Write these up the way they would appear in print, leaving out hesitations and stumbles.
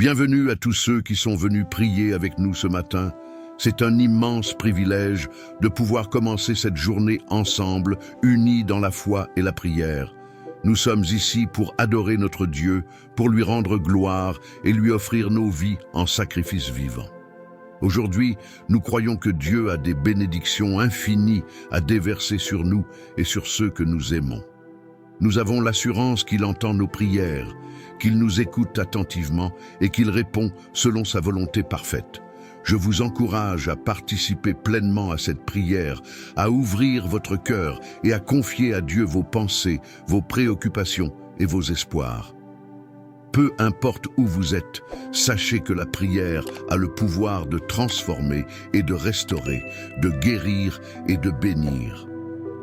Bienvenue à tous ceux qui sont venus prier avec nous ce matin. C'est un immense privilège de pouvoir commencer cette journée ensemble, unis dans la foi et la prière. Nous sommes ici pour adorer notre Dieu, pour lui rendre gloire et lui offrir nos vies en sacrifice vivant. Aujourd'hui, nous croyons que Dieu a des bénédictions infinies à déverser sur nous et sur ceux que nous aimons. Nous avons l'assurance qu'il entend nos prières, qu'il nous écoute attentivement et qu'il répond selon sa volonté parfaite. Je vous encourage à participer pleinement à cette prière, à ouvrir votre cœur et à confier à Dieu vos pensées, vos préoccupations et vos espoirs. Peu importe où vous êtes, sachez que la prière a le pouvoir de transformer et de restaurer, de guérir et de bénir.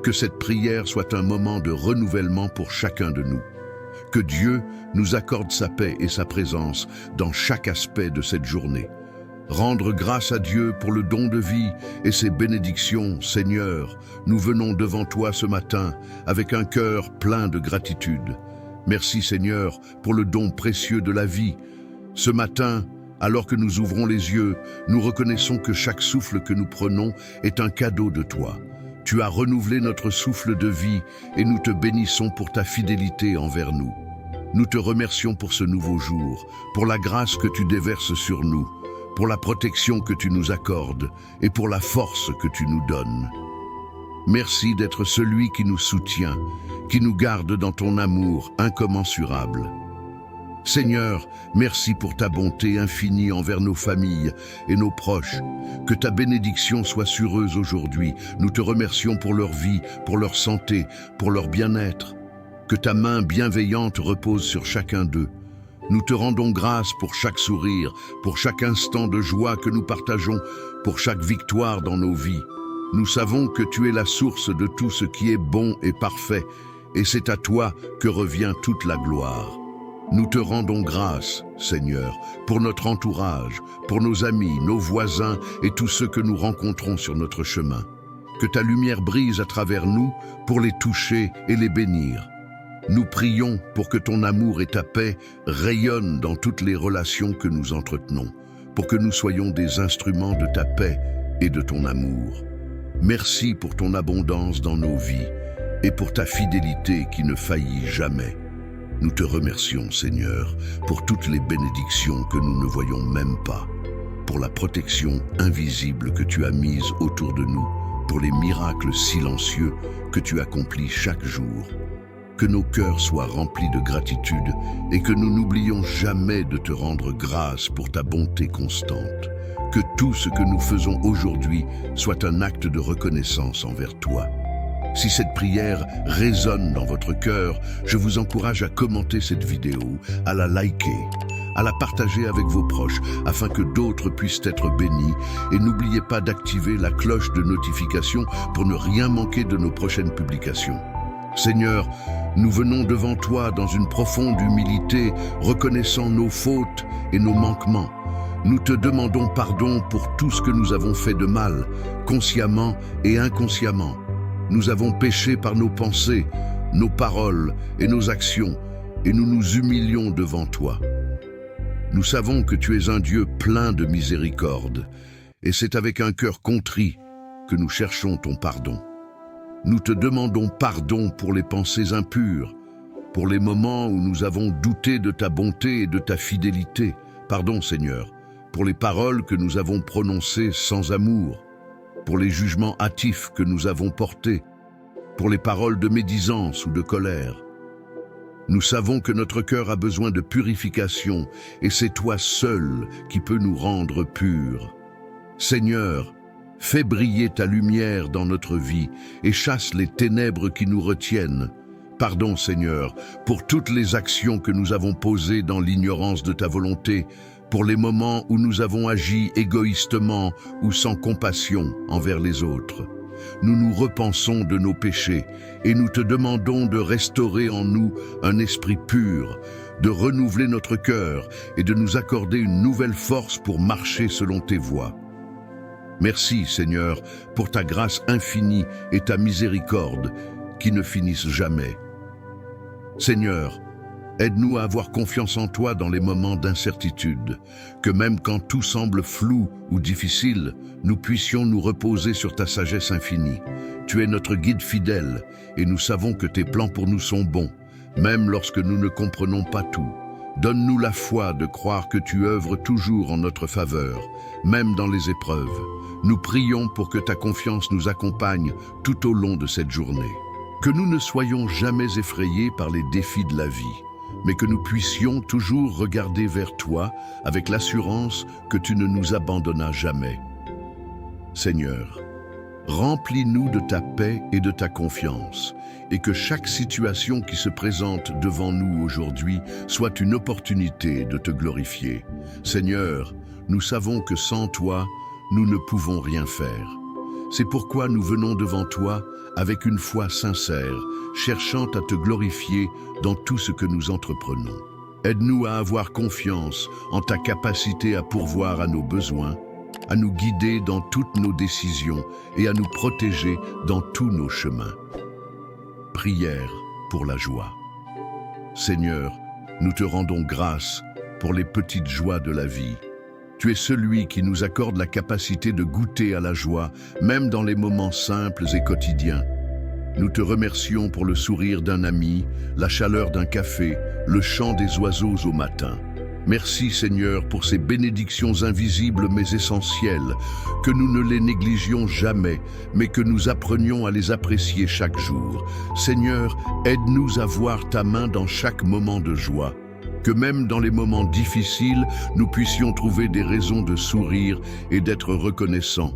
Que cette prière soit un moment de renouvellement pour chacun de nous. Que Dieu nous accorde sa paix et sa présence dans chaque aspect de cette journée. Rendre grâce à Dieu pour le don de vie et ses bénédictions, Seigneur, nous venons devant toi ce matin avec un cœur plein de gratitude. Merci Seigneur pour le don précieux de la vie. Ce matin, alors que nous ouvrons les yeux, nous reconnaissons que chaque souffle que nous prenons est un cadeau de toi. Tu as renouvelé notre souffle de vie et nous te bénissons pour ta fidélité envers nous. Nous te remercions pour ce nouveau jour, pour la grâce que tu déverses sur nous, pour la protection que tu nous accordes et pour la force que tu nous donnes. Merci d'être celui qui nous soutient, qui nous garde dans ton amour incommensurable. Seigneur, merci pour ta bonté infinie envers nos familles et nos proches. Que ta bénédiction soit sur eux aujourd'hui. Nous te remercions pour leur vie, pour leur santé, pour leur bien-être. Que ta main bienveillante repose sur chacun d'eux. Nous te rendons grâce pour chaque sourire, pour chaque instant de joie que nous partageons, pour chaque victoire dans nos vies. Nous savons que tu es la source de tout ce qui est bon et parfait, et c'est à toi que revient toute la gloire. Nous te rendons grâce, Seigneur, pour notre entourage, pour nos amis, nos voisins et tous ceux que nous rencontrons sur notre chemin. Que ta lumière brise à travers nous pour les toucher et les bénir. Nous prions pour que ton amour et ta paix rayonnent dans toutes les relations que nous entretenons, pour que nous soyons des instruments de ta paix et de ton amour. Merci pour ton abondance dans nos vies et pour ta fidélité qui ne faillit jamais. Nous te remercions, Seigneur, pour toutes les bénédictions que nous ne voyons même pas, pour la protection invisible que tu as mise autour de nous, pour les miracles silencieux que tu accomplis chaque jour. Que nos cœurs soient remplis de gratitude et que nous n'oublions jamais de te rendre grâce pour ta bonté constante. Que tout ce que nous faisons aujourd'hui soit un acte de reconnaissance envers toi. Si cette prière résonne dans votre cœur, je vous encourage à commenter cette vidéo, à la liker, à la partager avec vos proches afin que d'autres puissent être bénis et n'oubliez pas d'activer la cloche de notification pour ne rien manquer de nos prochaines publications. Seigneur, nous venons devant toi dans une profonde humilité, reconnaissant nos fautes et nos manquements. Nous te demandons pardon pour tout ce que nous avons fait de mal, consciemment et inconsciemment. Nous avons péché par nos pensées, nos paroles et nos actions, et nous nous humilions devant toi. Nous savons que tu es un Dieu plein de miséricorde, et c'est avec un cœur contrit que nous cherchons ton pardon. Nous te demandons pardon pour les pensées impures, pour les moments où nous avons douté de ta bonté et de ta fidélité. Pardon, Seigneur, pour les paroles que nous avons prononcées sans amour, pour les jugements hâtifs que nous avons portés, pour les paroles de médisance ou de colère. Nous savons que notre cœur a besoin de purification et c'est toi seul qui peux nous rendre purs. Seigneur, fais briller ta lumière dans notre vie et chasse les ténèbres qui nous retiennent. Pardon, Seigneur, pour toutes les actions que nous avons posées dans l'ignorance de ta volonté, pour les moments où nous avons agi égoïstement ou sans compassion envers les autres. Nous nous repensons de nos péchés et nous te demandons de restaurer en nous un esprit pur, de renouveler notre cœur et de nous accorder une nouvelle force pour marcher selon tes voies. Merci, Seigneur, pour ta grâce infinie et ta miséricorde qui ne finissent jamais. Seigneur, Aide-nous à avoir confiance en toi dans les moments d'incertitude, que même quand tout semble flou ou difficile, nous puissions nous reposer sur ta sagesse infinie. Tu es notre guide fidèle et nous savons que tes plans pour nous sont bons, même lorsque nous ne comprenons pas tout. Donne-nous la foi de croire que tu œuvres toujours en notre faveur, même dans les épreuves. Nous prions pour que ta confiance nous accompagne tout au long de cette journée. Que nous ne soyons jamais effrayés par les défis de la vie, mais que nous puissions toujours regarder vers toi avec l'assurance que tu ne nous abandonnas jamais. Seigneur, remplis-nous de ta paix et de ta confiance, et que chaque situation qui se présente devant nous aujourd'hui soit une opportunité de te glorifier. Seigneur, nous savons que sans toi, nous ne pouvons rien faire. C'est pourquoi nous venons devant toi avec une foi sincère, cherchant à te glorifier dans tout ce que nous entreprenons. Aide-nous à avoir confiance en ta capacité à pourvoir à nos besoins, à nous guider dans toutes nos décisions et à nous protéger dans tous nos chemins. Prière pour la joie. Seigneur, nous te rendons grâce pour les petites joies de la vie. Tu es celui qui nous accorde la capacité de goûter à la joie, même dans les moments simples et quotidiens. Nous te remercions pour le sourire d'un ami, la chaleur d'un café, le chant des oiseaux au matin. Merci Seigneur pour ces bénédictions invisibles mais essentielles, que nous ne les négligions jamais, mais que nous apprenions à les apprécier chaque jour. Seigneur, aide-nous à voir ta main dans chaque moment de joie. Que même dans les moments difficiles, nous puissions trouver des raisons de sourire et d'être reconnaissants.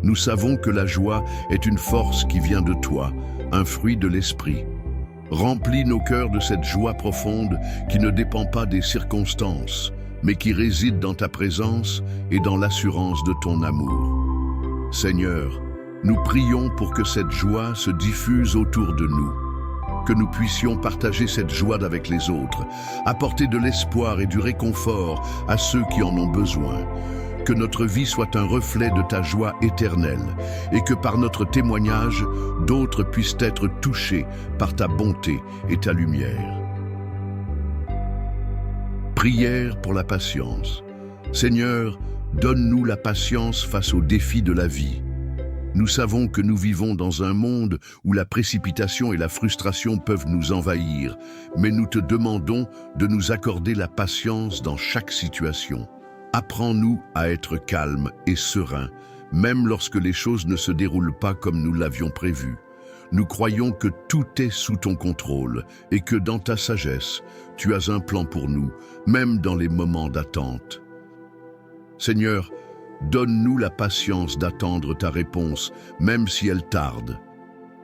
Nous savons que la joie est une force qui vient de toi, un fruit de l'esprit. Remplis nos cœurs de cette joie profonde qui ne dépend pas des circonstances, mais qui réside dans ta présence et dans l'assurance de ton amour. Seigneur, nous prions pour que cette joie se diffuse autour de nous, que nous puissions partager cette joie avec les autres, apporter de l'espoir et du réconfort à ceux qui en ont besoin. Que notre vie soit un reflet de ta joie éternelle et que par notre témoignage, d'autres puissent être touchés par ta bonté et ta lumière. Prière pour la patience. Seigneur, donne-nous la patience face aux défis de la vie. Nous savons que nous vivons dans un monde où la précipitation et la frustration peuvent nous envahir, mais nous te demandons de nous accorder la patience dans chaque situation. Apprends-nous à être calmes et sereins, même lorsque les choses ne se déroulent pas comme nous l'avions prévu. Nous croyons que tout est sous ton contrôle et que dans ta sagesse, tu as un plan pour nous, même dans les moments d'attente. Seigneur, donne-nous la patience d'attendre ta réponse, même si elle tarde.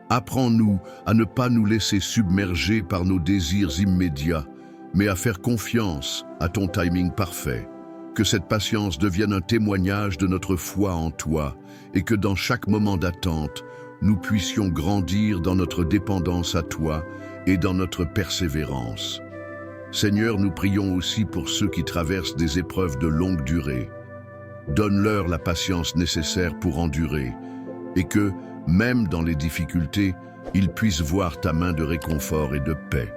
Apprends-nous à ne pas nous laisser submerger par nos désirs immédiats, mais à faire confiance à ton timing parfait. Que cette patience devienne un témoignage de notre foi en toi et que dans chaque moment d'attente, nous puissions grandir dans notre dépendance à toi et dans notre persévérance. Seigneur, nous prions aussi pour ceux qui traversent des épreuves de longue durée. Donne-leur la patience nécessaire pour endurer et que, même dans les difficultés, ils puissent voir ta main de réconfort et de paix.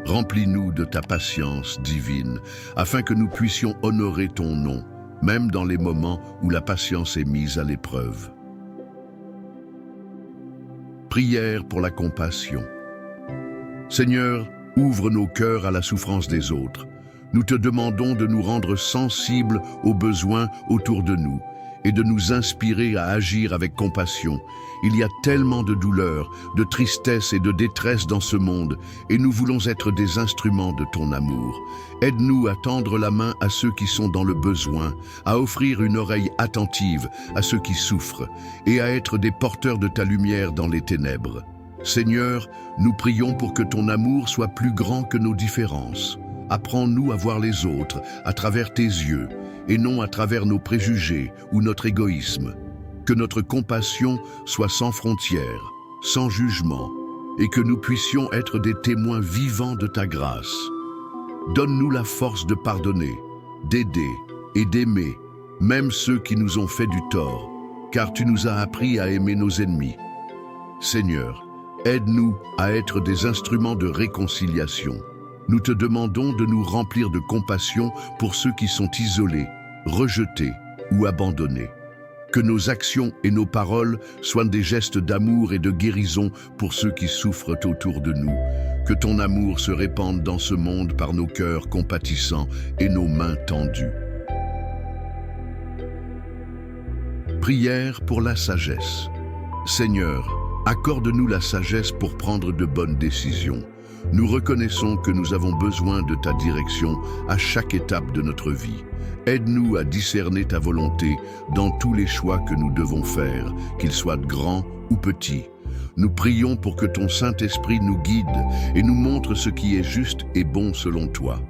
Remplis-nous de ta patience divine, afin que nous puissions honorer ton nom, même dans les moments où la patience est mise à l'épreuve. Prière pour la compassion. Seigneur, ouvre nos cœurs à la souffrance des autres. Nous te demandons de nous rendre sensibles aux besoins autour de nous et de nous inspirer à agir avec compassion. Il y a tellement de douleur, de tristesse et de détresse dans ce monde, et nous voulons être des instruments de ton amour. Aide-nous à tendre la main à ceux qui sont dans le besoin, à offrir une oreille attentive à ceux qui souffrent, et à être des porteurs de ta lumière dans les ténèbres. Seigneur, nous prions pour que ton amour soit plus grand que nos différences. Apprends-nous à voir les autres à travers tes yeux, et non à travers nos préjugés ou notre égoïsme. Que notre compassion soit sans frontières, sans jugement, et que nous puissions être des témoins vivants de ta grâce. Donne-nous la force de pardonner, d'aider et d'aimer, même ceux qui nous ont fait du tort, car tu nous as appris à aimer nos ennemis. Seigneur, aide-nous à être des instruments de réconciliation. Nous te demandons de nous remplir de compassion pour ceux qui sont isolés, rejetés ou abandonnés. Que nos actions et nos paroles soient des gestes d'amour et de guérison pour ceux qui souffrent autour de nous. Que ton amour se répande dans ce monde par nos cœurs compatissants et nos mains tendues. Prière pour la sagesse. Seigneur, accorde-nous la sagesse pour prendre de bonnes décisions. Nous reconnaissons que nous avons besoin de ta direction à chaque étape de notre vie. Aide-nous à discerner ta volonté dans tous les choix que nous devons faire, qu'ils soient grands ou petits. Nous prions pour que ton Saint-Esprit nous guide et nous montre ce qui est juste et bon selon toi.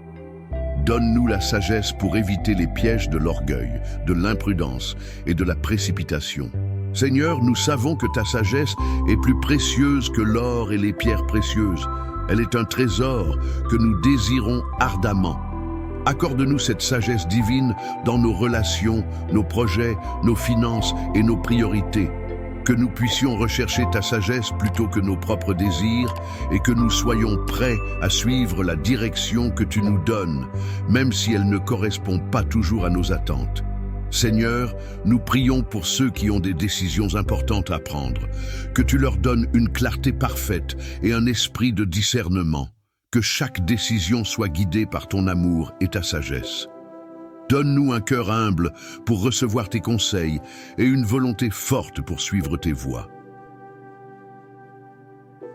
Donne-nous la sagesse pour éviter les pièges de l'orgueil, de l'imprudence et de la précipitation. Seigneur, nous savons que ta sagesse est plus précieuse que l'or et les pierres précieuses. Elle est un trésor que nous désirons ardemment. Accorde-nous cette sagesse divine dans nos relations, nos projets, nos finances et nos priorités. Que nous puissions rechercher ta sagesse plutôt que nos propres désirs et que nous soyons prêts à suivre la direction que tu nous donnes, même si elle ne correspond pas toujours à nos attentes. Seigneur, nous prions pour ceux qui ont des décisions importantes à prendre, que tu leur donnes une clarté parfaite et un esprit de discernement, que chaque décision soit guidée par ton amour et ta sagesse. Donne-nous un cœur humble pour recevoir tes conseils et une volonté forte pour suivre tes voies.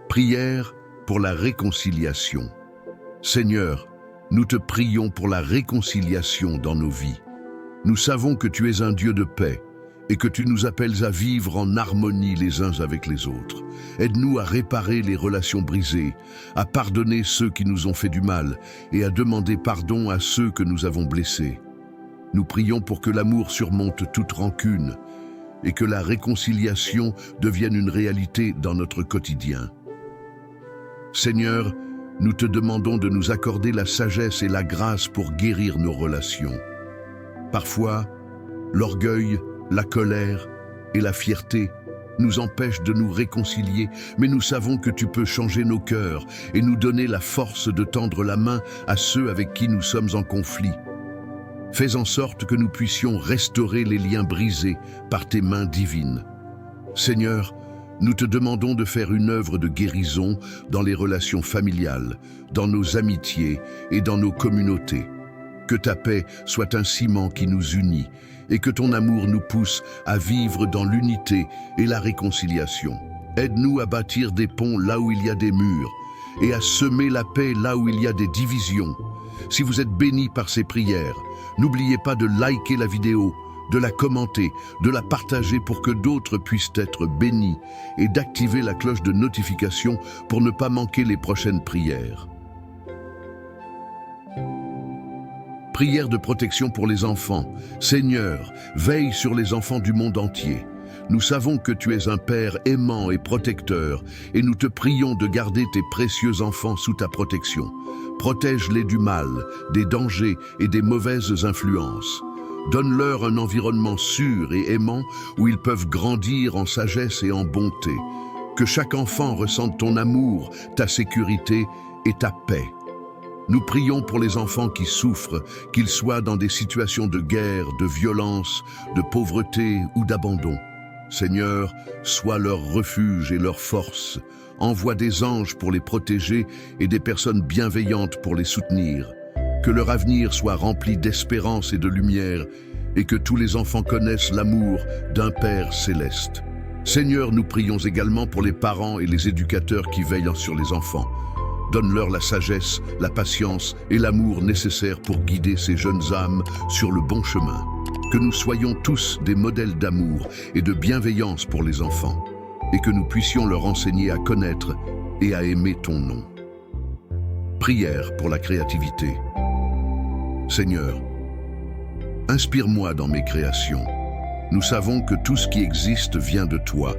Prière pour la réconciliation. Seigneur, nous te prions pour la réconciliation dans nos vies. Nous savons que tu es un Dieu de paix et que tu nous appelles à vivre en harmonie les uns avec les autres. Aide-nous à réparer les relations brisées, à pardonner ceux qui nous ont fait du mal et à demander pardon à ceux que nous avons blessés. Nous prions pour que l'amour surmonte toute rancune et que la réconciliation devienne une réalité dans notre quotidien. Seigneur, nous te demandons de nous accorder la sagesse et la grâce pour guérir nos relations. Parfois, l'orgueil, la colère et la fierté nous empêchent de nous réconcilier, mais nous savons que tu peux changer nos cœurs et nous donner la force de tendre la main à ceux avec qui nous sommes en conflit. Fais en sorte que nous puissions restaurer les liens brisés par tes mains divines. Seigneur, nous te demandons de faire une œuvre de guérison dans les relations familiales, dans nos amitiés et dans nos communautés. Que ta paix soit un ciment qui nous unit et que ton amour nous pousse à vivre dans l'unité et la réconciliation. Aide-nous à bâtir des ponts là où il y a des murs et à semer la paix là où il y a des divisions. Si vous êtes bénis par ces prières, n'oubliez pas de liker la vidéo, de la commenter, de la partager pour que d'autres puissent être bénis et d'activer la cloche de notification pour ne pas manquer les prochaines prières. Prière de protection pour les enfants. Seigneur, veille sur les enfants du monde entier. Nous savons que tu es un Père aimant et protecteur, et nous te prions de garder tes précieux enfants sous ta protection. Protège-les du mal, des dangers et des mauvaises influences. Donne-leur un environnement sûr et aimant où ils peuvent grandir en sagesse et en bonté. Que chaque enfant ressente ton amour, ta sécurité et ta paix. Nous prions pour les enfants qui souffrent, qu'ils soient dans des situations de guerre, de violence, de pauvreté ou d'abandon. Seigneur, sois leur refuge et leur force. Envoie des anges pour les protéger et des personnes bienveillantes pour les soutenir. Que leur avenir soit rempli d'espérance et de lumière et que tous les enfants connaissent l'amour d'un Père céleste. Seigneur, nous prions également pour les parents et les éducateurs qui veillent sur les enfants. Donne-leur la sagesse, la patience et l'amour nécessaires pour guider ces jeunes âmes sur le bon chemin. Que nous soyons tous des modèles d'amour et de bienveillance pour les enfants, et que nous puissions leur enseigner à connaître et à aimer ton nom. Prière pour la créativité. Seigneur, inspire-moi dans mes créations. Nous savons que tout ce qui existe vient de toi,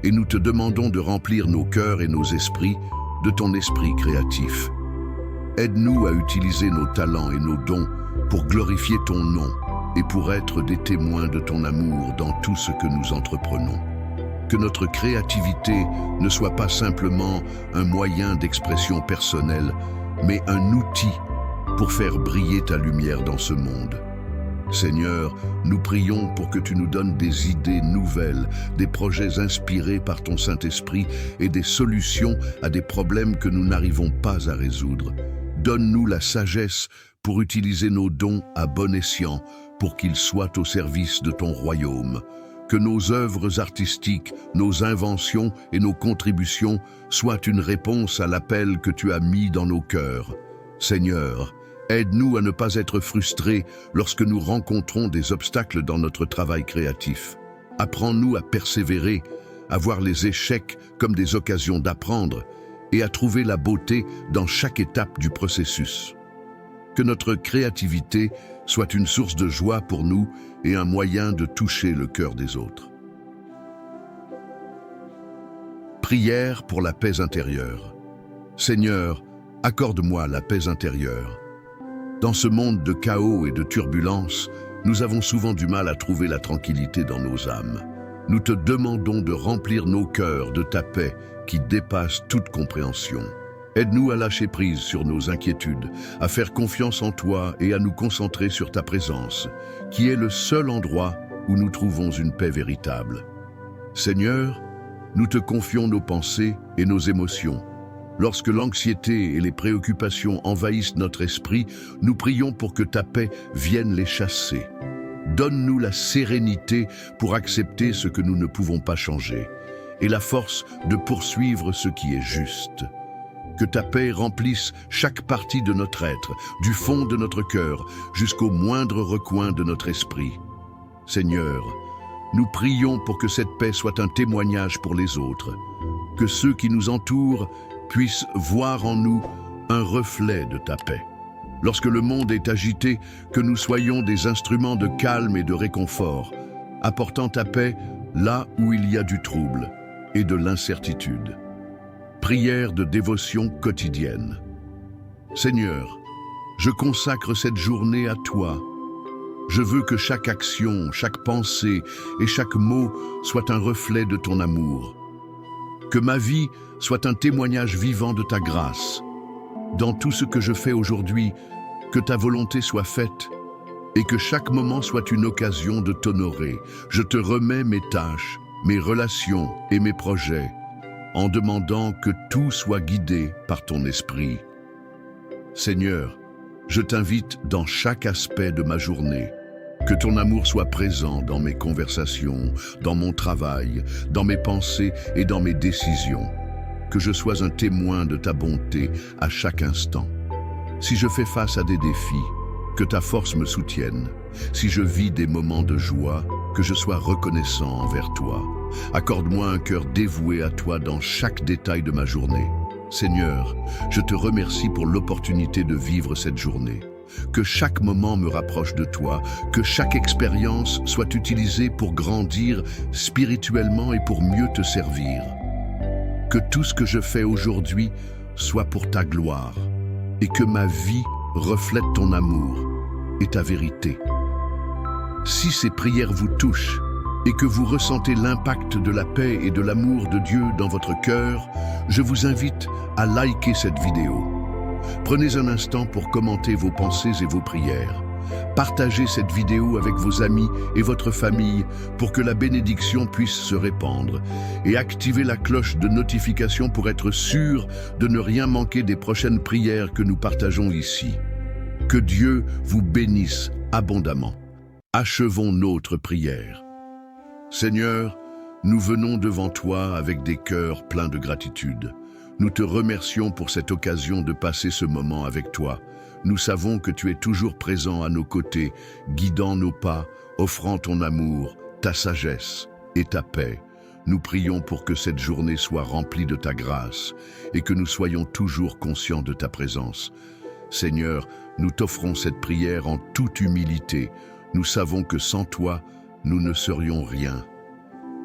et nous te demandons de remplir nos cœurs et nos esprits de ton esprit créatif. Aide-nous à utiliser nos talents et nos dons pour glorifier ton nom et pour être des témoins de ton amour dans tout ce que nous entreprenons. Que notre créativité ne soit pas simplement un moyen d'expression personnelle, mais un outil pour faire briller ta lumière dans ce monde. Seigneur, nous prions pour que tu nous donnes des idées nouvelles, des projets inspirés par ton Saint-Esprit et des solutions à des problèmes que nous n'arrivons pas à résoudre. Donne-nous la sagesse pour utiliser nos dons à bon escient, pour qu'ils soient au service de ton royaume. Que nos œuvres artistiques, nos inventions et nos contributions soient une réponse à l'appel que tu as mis dans nos cœurs. Seigneur, aide-nous à ne pas être frustrés lorsque nous rencontrons des obstacles dans notre travail créatif. Apprends-nous à persévérer, à voir les échecs comme des occasions d'apprendre et à trouver la beauté dans chaque étape du processus. Que notre créativité soit une source de joie pour nous et un moyen de toucher le cœur des autres. Prière pour la paix intérieure. Seigneur, accorde-moi la paix intérieure. Dans ce monde de chaos et de turbulences, nous avons souvent du mal à trouver la tranquillité dans nos âmes. Nous te demandons de remplir nos cœurs de ta paix qui dépasse toute compréhension. Aide-nous à lâcher prise sur nos inquiétudes, à faire confiance en toi et à nous concentrer sur ta présence, qui est le seul endroit où nous trouvons une paix véritable. Seigneur, nous te confions nos pensées et nos émotions. Lorsque l'anxiété et les préoccupations envahissent notre esprit, nous prions pour que ta paix vienne les chasser. Donne-nous la sérénité pour accepter ce que nous ne pouvons pas changer et la force de poursuivre ce qui est juste. Que ta paix remplisse chaque partie de notre être, du fond de notre cœur jusqu'au moindre recoin de notre esprit. Seigneur, nous prions pour que cette paix soit un témoignage pour les autres, que ceux qui nous entourent puissent voir en nous un reflet de ta paix. Lorsque le monde est agité, que nous soyons des instruments de calme et de réconfort, apportant ta paix là où il y a du trouble et de l'incertitude. Prière de dévotion quotidienne. Seigneur, je consacre cette journée à toi. Je veux que chaque action, chaque pensée et chaque mot soit un reflet de ton amour. Que ma vie soit un témoignage vivant de ta grâce. Dans tout ce que je fais aujourd'hui, que ta volonté soit faite et que chaque moment soit une occasion de t'honorer. Je te remets mes tâches, mes relations et mes projets, en demandant que tout soit guidé par ton esprit. Seigneur, je t'invite dans chaque aspect de ma journée. Que ton amour soit présent dans mes conversations, dans mon travail, dans mes pensées et dans mes décisions. Que je sois un témoin de ta bonté à chaque instant. Si je fais face à des défis, que ta force me soutienne. Si je vis des moments de joie, que je sois reconnaissant envers toi. Accorde-moi un cœur dévoué à toi dans chaque détail de ma journée. Seigneur, je te remercie pour l'opportunité de vivre cette journée. Que chaque moment me rapproche de toi, que chaque expérience soit utilisée pour grandir spirituellement et pour mieux te servir. Que tout ce que je fais aujourd'hui soit pour ta gloire et que ma vie reflète ton amour et ta vérité. Si ces prières vous touchent et que vous ressentez l'impact de la paix et de l'amour de Dieu dans votre cœur, je vous invite à liker cette vidéo. Prenez un instant pour commenter vos pensées et vos prières. Partagez cette vidéo avec vos amis et votre famille pour que la bénédiction puisse se répandre. Et activez la cloche de notification pour être sûr de ne rien manquer des prochaines prières que nous partageons ici. Que Dieu vous bénisse abondamment. Achevons notre prière. Seigneur, nous venons devant toi avec des cœurs pleins de gratitude. Nous te remercions pour cette occasion de passer ce moment avec toi. Nous savons que tu es toujours présent à nos côtés, guidant nos pas, offrant ton amour, ta sagesse et ta paix. Nous prions pour que cette journée soit remplie de ta grâce et que nous soyons toujours conscients de ta présence. Seigneur, nous t'offrons cette prière en toute humilité. Nous savons que sans toi, nous ne serions rien.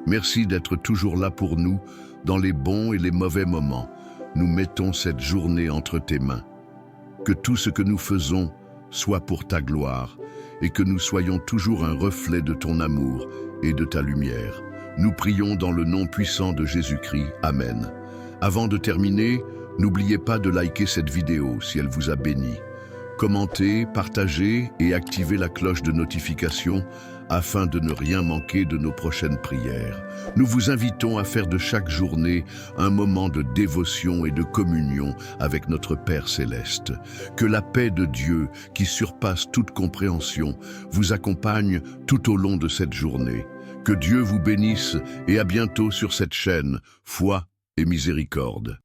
Merci d'être toujours là pour nous, dans les bons et les mauvais moments. Nous mettons cette journée entre tes mains. Que tout ce que nous faisons soit pour ta gloire et que nous soyons toujours un reflet de ton amour et de ta lumière. Nous prions dans le nom puissant de Jésus-Christ. Amen. Avant de terminer, N'oubliez pas de liker cette vidéo si elle vous a béni. Commentez, partagez et activez la cloche de notification afin de ne rien manquer de nos prochaines prières. Nous vous invitons à faire de chaque journée un moment de dévotion et de communion avec notre Père Céleste. Que la paix de Dieu, qui surpasse toute compréhension, vous accompagne tout au long de cette journée. Que Dieu vous bénisse et à bientôt sur cette chaîne, Foi et Miséricorde.